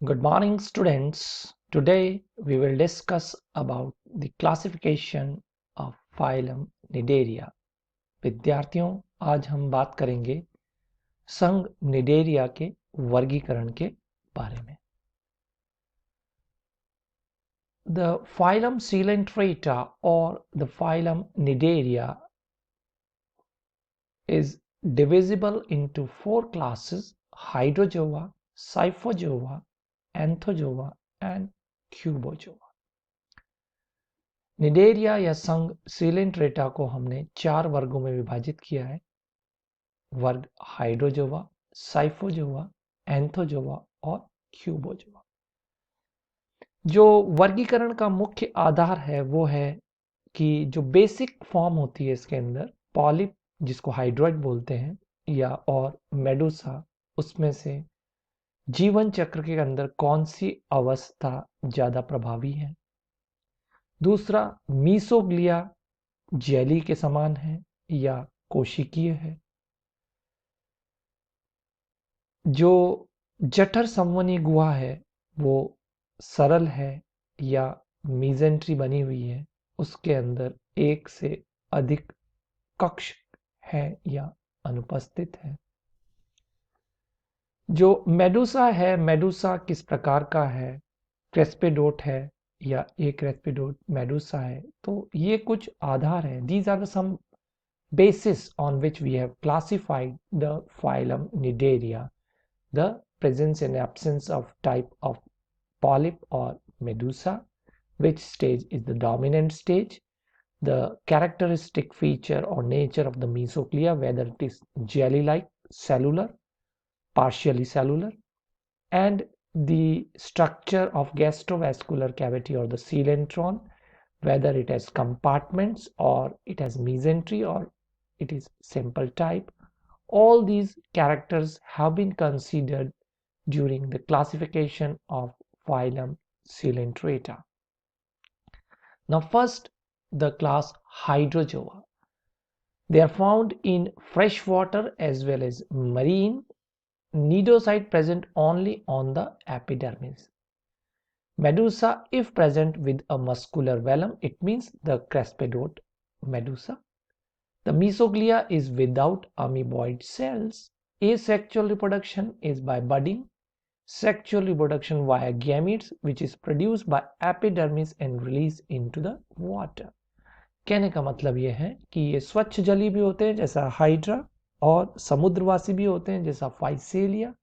Good morning students. Today we will discuss about the classification of phylum Cnidaria. विद्यार्थियों आज हम बात करेंगे संघ Cnidaria के वर्गीकरण के बारे में. The phylum Coelenterata or the phylum Cnidaria is divisible into four classes: Hydrozoa, Scyphozoa, Anthozoa and Cubozoa. Cnidaria या संघ सीलेंट्रेटा को हमने 4 वर्गों में विभाजित किया है. वर्ग हाइड्रोजोआ, साइफोजोआ, एंथोजोआ और क्यूबोजोआ. जो वर्गीकरण का मुख्य आधार है वो है कि जो बेसिक फॉर्म होती है इसके अंदर पॉलिप, जिसको हाइड्रोइड बोलते हैं, या और मेडुसा, उसमें से जीवन चक्र के अंदर कौन सी अवस्था ज्यादा प्रभावी है. दूसरा, मीसोग्लिया जेली के समान है या कोशिकीय है. जो जठर संवहनी गुहा है वो सरल है या मीजेंट्री बनी हुई है. उसके अंदर एक से अधिक कक्ष है या अनुपस्थित है. जो मेडुसा है, मेडुसा किस प्रकार का है, क्रेस्पेडोट है या एक क्रेस्पेडोट मेडुसा है. तो ये कुछ आधार है. These are the some basis on which we have classified the phylum Cnidaria. The presence and absence of type of polyp or medusa, which stage is the dominant stage, the characteristic feature or nature of the mesoglea, whether it is jelly-like, cellular, partially cellular, and the structure of gastrovascular cavity or the coelentron, whether it has compartments or it has mesentery or it is simple type. All these characters have been considered during the classification of phylum Coelenterata. Now first, the class Hydrozoa. They are found in fresh water as well as marine. Cnidocyte present only on the epidermis. Medusa, if present with a muscular velum, it means the crespedote medusa. The mesoglea is without amoeboid cells. Asexual reproduction is by budding. Sexual reproduction via gametes, which is produced by epidermis and released into the water. कहने का मतलब यह है कि ये स्वच्छ जली भी होते हैं जैसा हाइड्रा और समुद्रवासी भी होते हैं जैसा फाइसेलिया.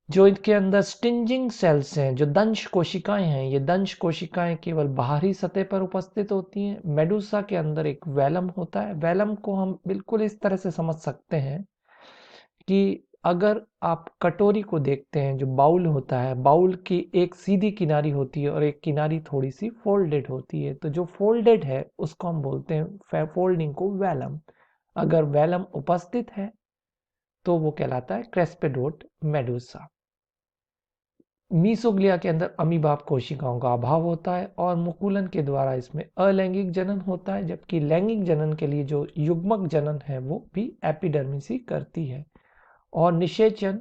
जो इनके अंदर स्टिंजिंग सेल्स हैं, जो दंश कोशिकाएं हैं, ये दंश कोशिकाएं केवल बाहरी सतह पर उपस्थित होती हैं. मेडुसा के अंदर एक वेलम होता है. वेलम को हम बिल्कुल इस तरह से समझ सकते हैं कि अगर आप कटोरी को देखते हैं, जो बाउल होता है, बाउल की एक सीधी किनारी होती है और एक किनारी थोड़ी सी फोल्डेड होती है. तो जो फोल्डेड है उसको हम बोलते हैं फोल्डिंग को वेलम. अगर वेलम उपस्थित है तो वो कहलाता है क्रेस्पेडोट मेडुसा. मीसोग्लिया के अंदर अमीबाप कोशिकाओं का अभाव होता है और मुकुलन के द्वारा इसमें अलैंगिक जनन होता है, जबकि लैंगिक जनन के लिए जो युग्मक जनन है वो भी एपिडर्मिस ही करती है. और निषेचन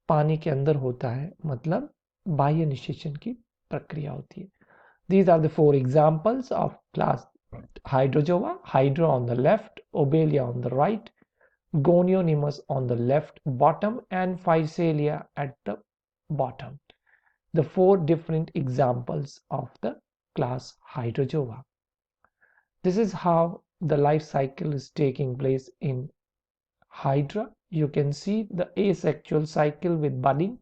पानी के अंदर होता है, मतलब बाह्य निषेचन की प्रक्रिया होती है. These are the 4 examples of class Hydrozoa. Hydra on the left, Obelia on the right, Gonionimus on the left bottom and Physalia at the bottom. The 4 different examples of the class Hydrozoa. This is how the life cycle is taking place in Hydra. You can see the asexual cycle with budding.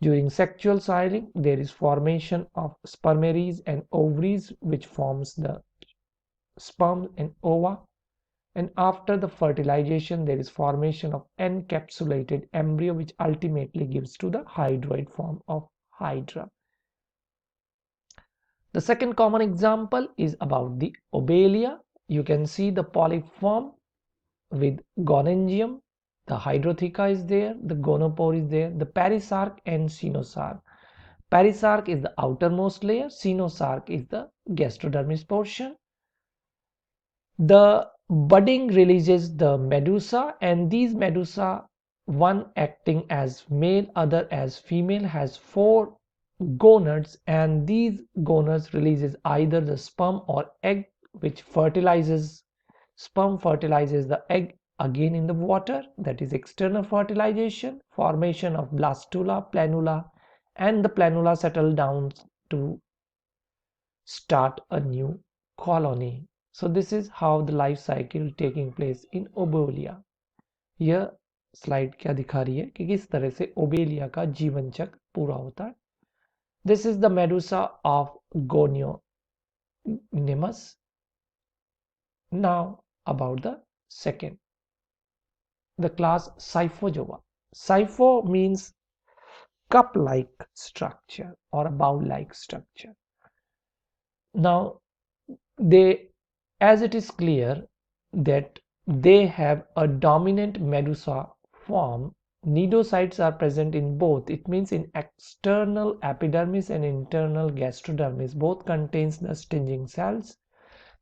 During sexual cycling, there is formation of spermaries and ovaries, which forms the sperm and ova. And after the fertilization, there is formation of encapsulated embryo, which ultimately gives to the hydroid form of Hydra. The second common example is about the Obelia. You can see the polyp form with gonangium. The hydrotheca is there, the gonopore is there, the perisarc and cynosarc. Perisarc is the outermost layer, cynosarc is the gastrodermis portion. The budding releases the medusa, and these medusa one acting as male, other as female, has 4 gonads, and these gonads releases either the sperm or egg, which fertilizes. Sperm fertilizes the egg again in the water, that is external fertilization, formation of blastula, planula, and the planula settle down to start a new colony. So this is how the life cycle taking place in Obelia. यह slide क्या दिखा रही है कि किस तरह से Obelia का जीवन चक्र पूरा होता है. This is the medusa of Gonionemus. Now about the second, the class Scyphozoa. Scypho means cup-like structure or a bowl-like structure. Now, as it is clear that they have a dominant medusa form, cnidocytes are present in both. It means in external epidermis and internal gastrodermis. Both contains the stinging cells.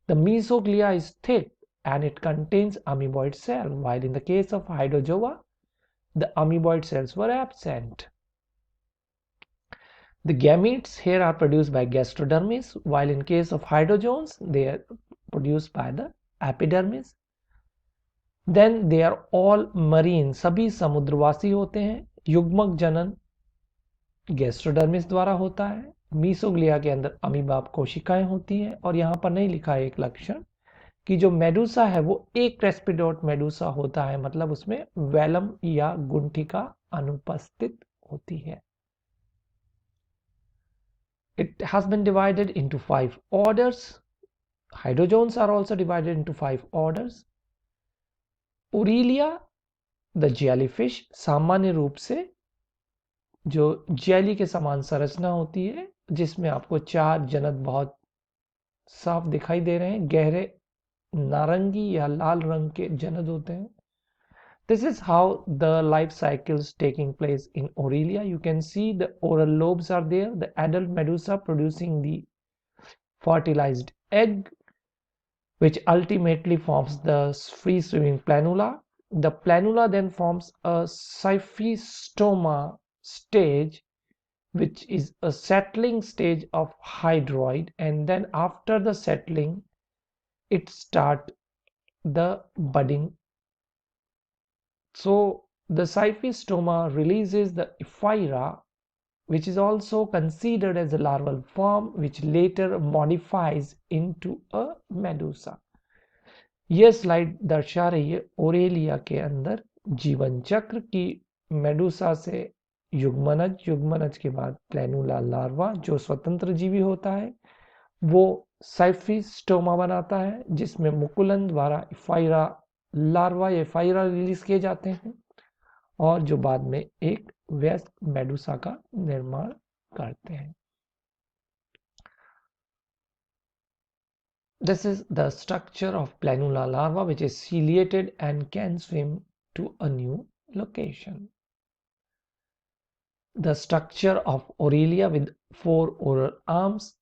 The mesoglia is thick and it contains amoeboid cell, while in the case of Hydrozoa, the amoeboid cells were absent. The gametes here are produced by gastrodermis, while in case of Hydrozoans, they are produced by the epidermis. Then they are all marine, सभी समुद्रवासी होते हैं. युग्मक जनन gastrodermis द्वारा होता है. मीसोग्लिया के अंदर अमीबा कोशिकाएं होती हैं. और यहाँ पर नहीं लिखा है एक लक्षण कि जो मेडुसा है वो एक क्रेस्पिडोट मेडुसा होता है, मतलब उसमें वेलम या गुंठिका अनुपस्थित होती है. It has been divided into 5 orders. Hydrozoans are also divided into 5 orders. Aurelia, the jellyfish, सामान्य रूप से जो जेली के समान संरचना होती है, जिसमें आपको 4 जनक बहुत साफ दिखाई दे रहे हैं. गहरे नारंगी या लाल रंग के जनक होते हैं. This is how the life cycle is taking place in Aurelia. You can see the oral lobes are there, the adult medusa producing the fertilized egg, which ultimately forms the free swimming planula. The planula then forms a Scyphostoma stage, which is a settling stage of hydroid, and then after the settling it starts the budding. So the Scyphostoma releases the ephyra, which is also considered as a larval form, which later modifies into a medusa. यह slide दर्शा रही है Aurelia के अंदर जीवन चक्र की. Medusa से युग्मनज, युग्मनज के बाद प्लेनुला लार्वा जो स्वतंत्र जीवी होता है वो साइफिस्टोमा बनाता है, जिसमें मुकुलन द्वारा इफाइरा लार्वा या इफाइरा रिलीज किए जाते हैं और जो बाद में एक वयस्क मेडुसा का निर्माण करते हैं. This is the structure of Planula larva, which is ciliated and can swim to a new location. The structure of Aurelia with 4 oral arms,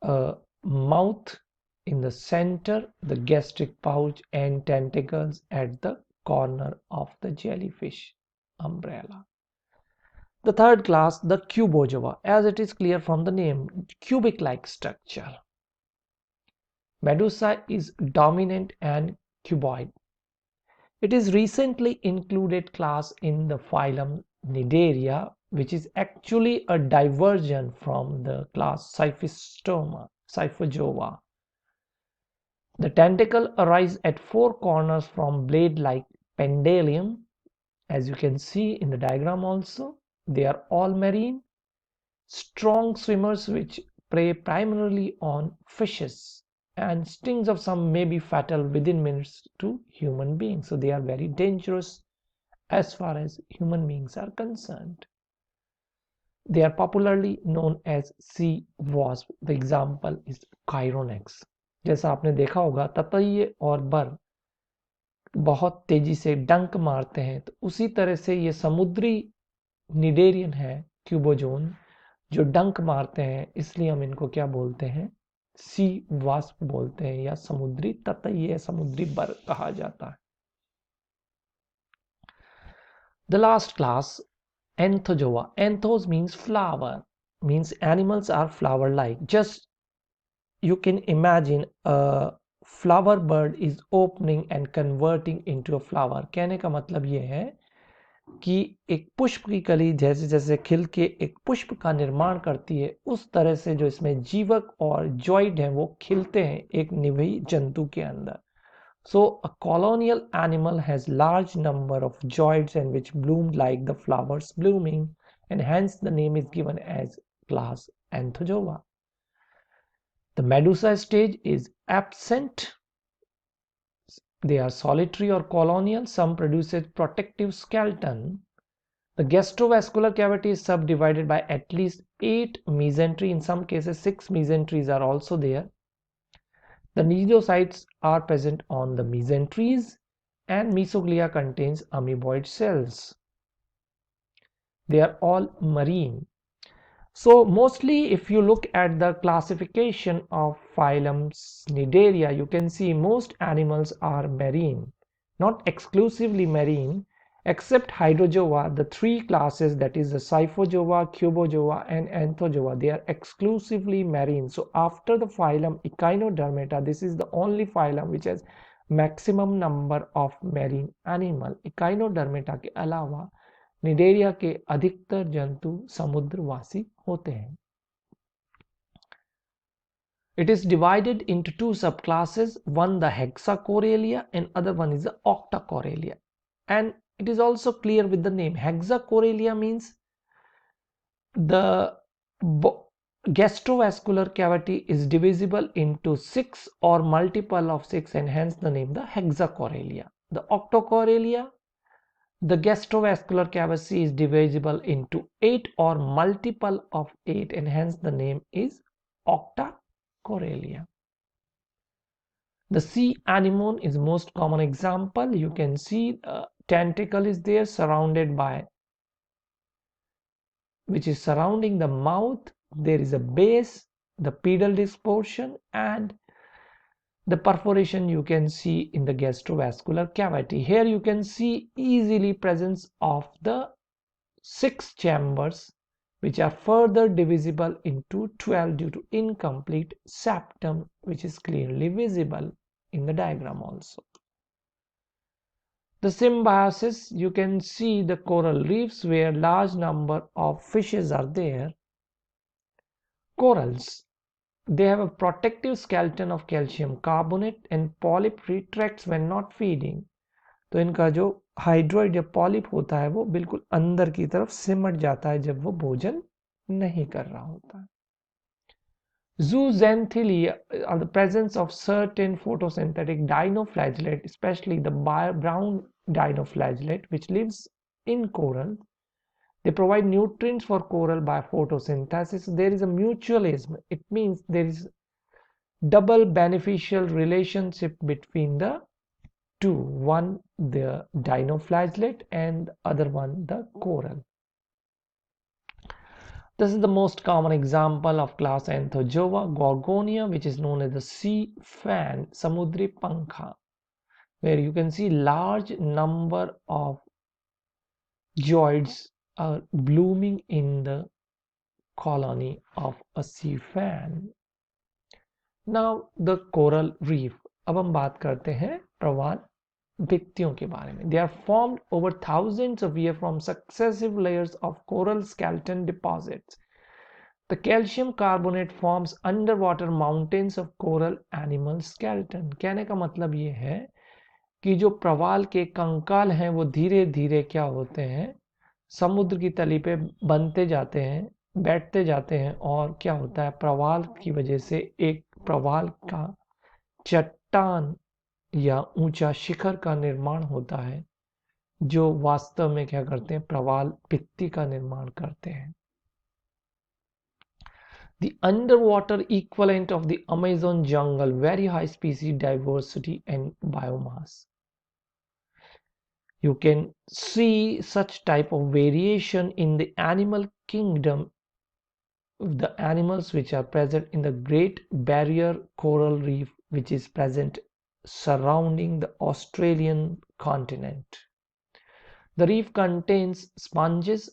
a mouth in the center, the gastric pouch and tentacles at the corner of the jellyfish umbrella. The third class, the Cubozoa, as it is clear from the name, cubic-like structure. Medusa is dominant and cuboid. It is recently included class in the phylum Cnidaria, which is actually a diversion from the class Scyphozoa. The tentacle arise at 4 corners from blade-like pendulum, as you can see in the diagram also. They are all marine, strong swimmers which prey primarily on fishes, and stings of some may be fatal within minutes to human beings. So they are very dangerous as far as human beings are concerned. They are popularly known as sea wasp. The example is Chironex. जैसा आपने देखा होगा ततैये और बर बहुत तेजी से डंक मारते हैं, तो उसी तरह से ये समुद्री निडेरियन है क्यूबोजोन जो डंक मारते हैं, इसलिए हम इनको क्या बोलते हैं, सी वास्प बोलते हैं या समुद्री ततैये, समुद्री बर कहा जाता है. The last class, Anthozoa. Anthos means flower, means animals are flower like. Just you can imagine a flower bird is opening and converting into a flower. कहने का मतलब ये है कि एक पुष्प की कली जैसे जैसे खिल के एक पुष्प का निर्माण करती है, उस तरह से जो इसमें जीवक और जॉइड हैं वो खिलते हैं एक निभई जंतु के अंदर. So a colonial animal has large number of zoids and which bloom like the flowers blooming, and hence the name is given as class Anthozoa. The Medusa stage is absent. They are solitary or colonial. Some produces protective skeleton. The gastrovascular cavity is subdivided by at least 8 mesentery. In some cases 6 mesenteries are also there. The cnidocytes are present on the mesenteries, and mesoglia contains amoeboid cells. They are all marine. So mostly if you look at the classification of phylum Cnidaria, you can see most animals are marine, not exclusively marine, except Hydrozoa. The three classes, that is the Scyphozoa, Cubozoa and Anthozoa, they are exclusively marine. So after the phylum Echinodermata, this is the only phylum which has maximum number of marine animal. Echinodermata के अलावा Cnidaria के अधिकतर जंतु समुद्रवासी होते हैं. It is divided into two subclasses, one the Hexachorelia and other one is the Octachorelia. And it is also clear with the name. Hexachorelia means the gastrovascular cavity is divisible into 6 or multiple of 6, and hence the name the Hexachorelia. The Octachorelia, the gastrovascular cavity is divisible into 8 or multiple of 8, and hence the name is Octachorelia. The sea anemone is most common example. You can see tentacle is there surrounded by, which is surrounding the mouth. There is a base, the pedal disc portion, and the perforation you can see in the gastrovascular cavity. Here you can see easily presence of the 6 chambers, which are further divisible into 12 due to incomplete septum, which is clearly visible in the diagram also. The symbiosis, you can see the coral reefs where large number of fishes are there. Corals, they have a protective skeleton of calcium carbonate, and polyp retracts when not feeding. तो इनका जो हाइड्रोइड या polyp होता है वो बिल्कुल अंदर की तरफ सिमट जाता है जब वो भोजन नहीं कर रहा होता है. Zooxanthellae are the presence of certain photosynthetic dinoflagellate, especially the brown dinoflagellate, which lives in coral. They provide nutrients for coral by photosynthesis. There is a mutualism. It means there is double beneficial relationship between the two, one the dinoflagellate and the other one the coral. This is the most common example of class Anthozoa, Gorgonia, which is known as the sea fan, Samudri Pankha, where you can see large number of zoids are blooming in the colony of a sea fan. Now the coral reef. अब हम बात करते हैं प्रवाल भित्तियों के बारे में. They are formed over thousands of years from successive layers of coral skeleton deposits. The calcium carbonate forms underwater mountains of coral animal skeleton. कहने का मतलब ये है कि जो प्रवाल के कंकाल हैं वो धीरे धीरे क्या होते हैं, समुद्र की तली पे बनते जाते हैं, बैठते जाते हैं, और क्या होता है, प्रवाल की वजह से एक प्रवाल का चट्टान या ऊंचा शिखर का निर्माण होता है, जो वास्तव में क्या करते हैं, प्रवाल भित्ति का निर्माण करते हैं. The underwater equivalent of the Amazon jungle, very high species diversity and biomass. You can see such type of variation in the animal kingdom, the animals which are present in the Great Barrier Coral Reef, which is present surrounding the Australian continent. The reef contains sponges,